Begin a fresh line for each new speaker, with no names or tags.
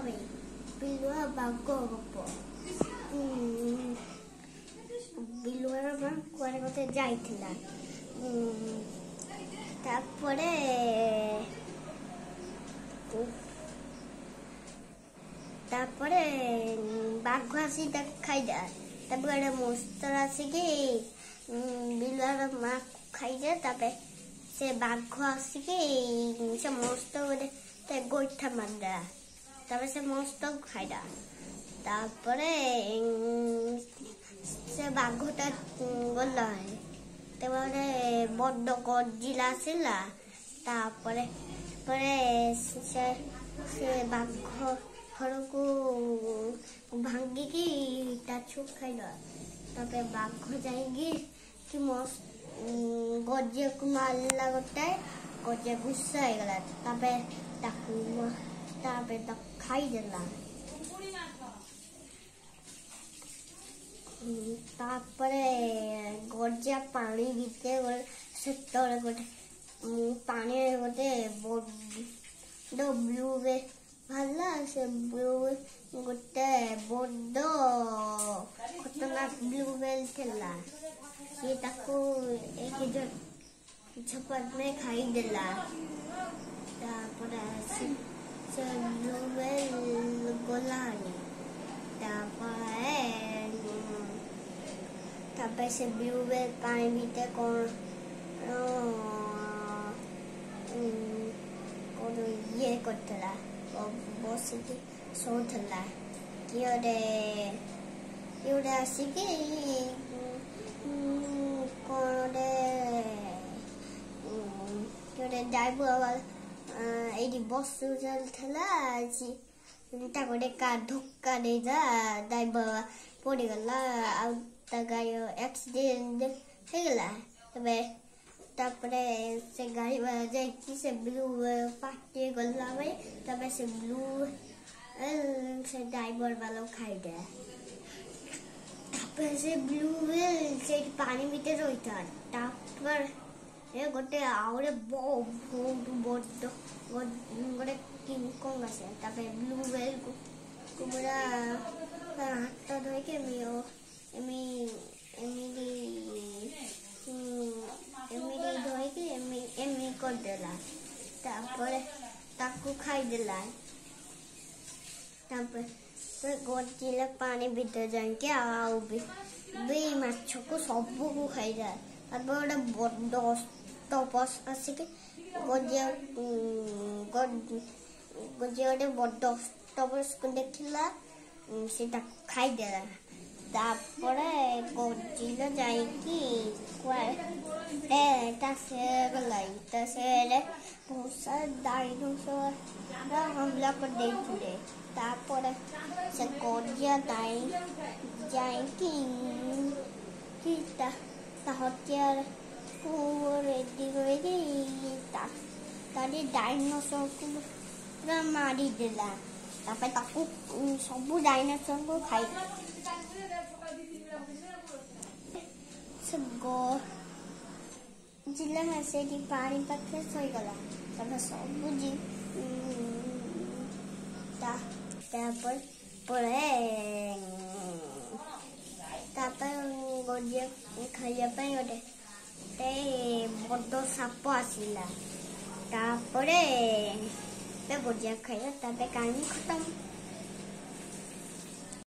ଭାଇ ବିଲୁଆ ବାଘ ଗପ। ବିଲୁଆର ମା କୁଆଡ଼େ ଗୋଟେ ଯାଇଥିଲା। ତାପରେ ବାଘ ଆସି ତାକୁ ଖାଇଯାଏ। ତାପରେ ଗୋଟେ ମୋସ୍ତର ଆସିକି ବିଲୁଆର ମା ଖାଇଯାଏ। ତାପରେ ସେ ବାଘ ଆସିକି ସେ ମୋସ୍ତ ଗୋଟେ ଗୋଇଠା ମାରିଦେଲା। ତାପରେ ସେ ମୋସ୍ତକୁ ଖାଇଲା। ତାପରେ ସେ ବାଘଟା ଗଲା। ତାପରେ ବଡ଼ ଗଜିଲା ଆସିଲା। ତାପରେ ସେ ବାଘ ଘରକୁ ଭାଙ୍ଗିକି ତା ଛୁଆ ଖାଇଲା। ତାପରେ ବାଘ ଯାଇକି ଗଜିଆକୁ ମାରିଲା ଗୋଟାଏ। ଗଜିଆ ଗୁସ୍ସା ହେଇଗଲା। ତାପରେ ତାକୁ ଖାଇଦେଲା। ତାପରେ ଗଜିଆ ପାଣି ଭିତରେ ସେତେବେଳେ ଗୋଟେ ପାଣିରେ ଗୋଟେ ବଡ଼ ବ୍ଲୁ ହ୍ୱେଲ୍ ବାହାରିଲା। ସେ ବ୍ଲୁ ଗୋଟେ ବଡ଼ ଖତରନାକ ବ୍ଲୁ ହ୍ୱେଲ୍ ଥିଲା। ସିଏ ତାକୁ ଝପାଟରେ ଖାଇଦେଲା। ତାପରେ ସେ ବ୍ଲୁ ହ୍ୱେଲ୍ ଗଲାଣି। ତାପରେ ସେ ବ୍ଲୁ ହ୍ୱେଲ୍ ପାଣି ଭିତରେ କ'ଣ ଇଏ କରିଥିଲା, ବସିକି ଶୋଉଥିଲା। କିଏ ଗୋଟେ ଆସିକି ଗୋଟେ ଡ୍ରାଇଭର ଏଇଠି ବସୁଥିଲା। ତାକୁ ଗୋଟେ ଧକ୍କା ଦେଇଥିଲା। ଡ୍ରାଇଭର ପଡ଼ିଗଲା। ଆଉ ତା ଗାଡ଼ି ଆକ୍ସିଡେଣ୍ଟ ହେଇଗଲା। ତାପରେ ସେ ଗାଡ଼ି ଯାଇକି ସେ ବ୍ଲୁ ପାଟି ଗଲା ଭାଇ। ତାପରେ ସେ ବ୍ଲୁ ସେ ଡ୍ରାଇଭର ବାଲାକୁ ଖାଇଦେଲା। ତାପରେ ସେ ବ୍ଲୁ ସେଇଠି ପାଣି ଭିତରେ ରହିଥିଲା। ତାପରେ ଗୋଟେ ବହୁତ ବଡ଼ ଗୋଟେ କିଙ୍ଗକଙ୍ଗ ଆସେ। ତାପରେ ବ୍ଲୁ ହ୍ୱେଲ୍କୁ ପୁରା ହାତ ଧୋଇକି ଏମିତି କରିଦେଲା। ତାପରେ ତାକୁ ଖାଇଦେଲା। ତାପରେ ଗଜିଲା ପାଣି ଭିତରେ ଯାଇକି ଆଉ ବି ମାଛକୁ ସବୁକୁ ଖାଇଦେଲା। ତାପରେ ଗୋଟେ ବଡ଼ ଅକ୍ଟୋପସ ଆସିକି ଗଜିଆ ଗୋଟେ ବଡ଼ ଅକ୍ଟୋପସକୁ ଦେଖିଲା। ସେ ତାକୁ ଖାଇଦେଲା। ତାପରେ ଗଜିଲା ଯାଇକି ସେରେ ବହୁତ ସାରା ଡାଇନୋସର ହମଲା କରିଦେଇଥିଲେ। ତାପରେ ସେ ଗଜିଆ ଯାଇକି ତା ହତିଆରକୁ ରେଡି କରିକି ତାରି ଡାଇନୋସରକୁ ପୁରା ମାରିଦେଲା। ତାପରେ ତାକୁ ସବୁ ଡାଇନୋସରକୁ ଖାଇଦେଲା। ସେ ଗଜିଲା ସେଇଠି ପାଣି ପାଖରେ ଶୋଇଗଲା। ତାପରେ ସବୁ ତାପରେ ଗଜିଆ ଖାଇବା ପାଇଁ ଗୋଟେ ବଡ଼ ସାପ ଆସିଲା। ତାପରେ ଗଜିଆ ଖାଇଲା। ତାପରେ କାହାଣୀ ଖତମ।